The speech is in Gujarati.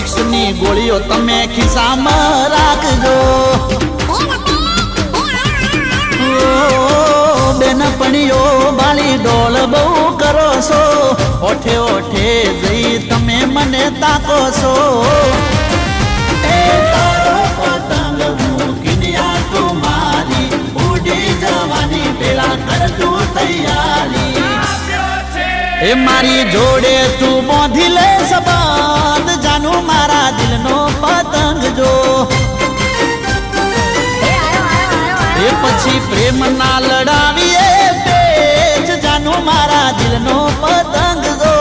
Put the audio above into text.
વિક્સની ગોળીઓ તમે ખિસ્સામાં રાખજો બેનપણીઓ બાળી ડોળ બહુ કરો છો ઓઠે ઓઠે જઈ તમે મને તાકો છો એ તારો પતંગ મૂકીને આ તું મારી ઉડી જવાની પેલા કરજો તૈયારી એ મારી જોડે તું બાંધી લે સંબંધ જાનું મારા દિલનો પતંગ જો એ પછી પ્રેમ ના લડાવીએ પેચ જાનું મારા દિલનો પતંગ જો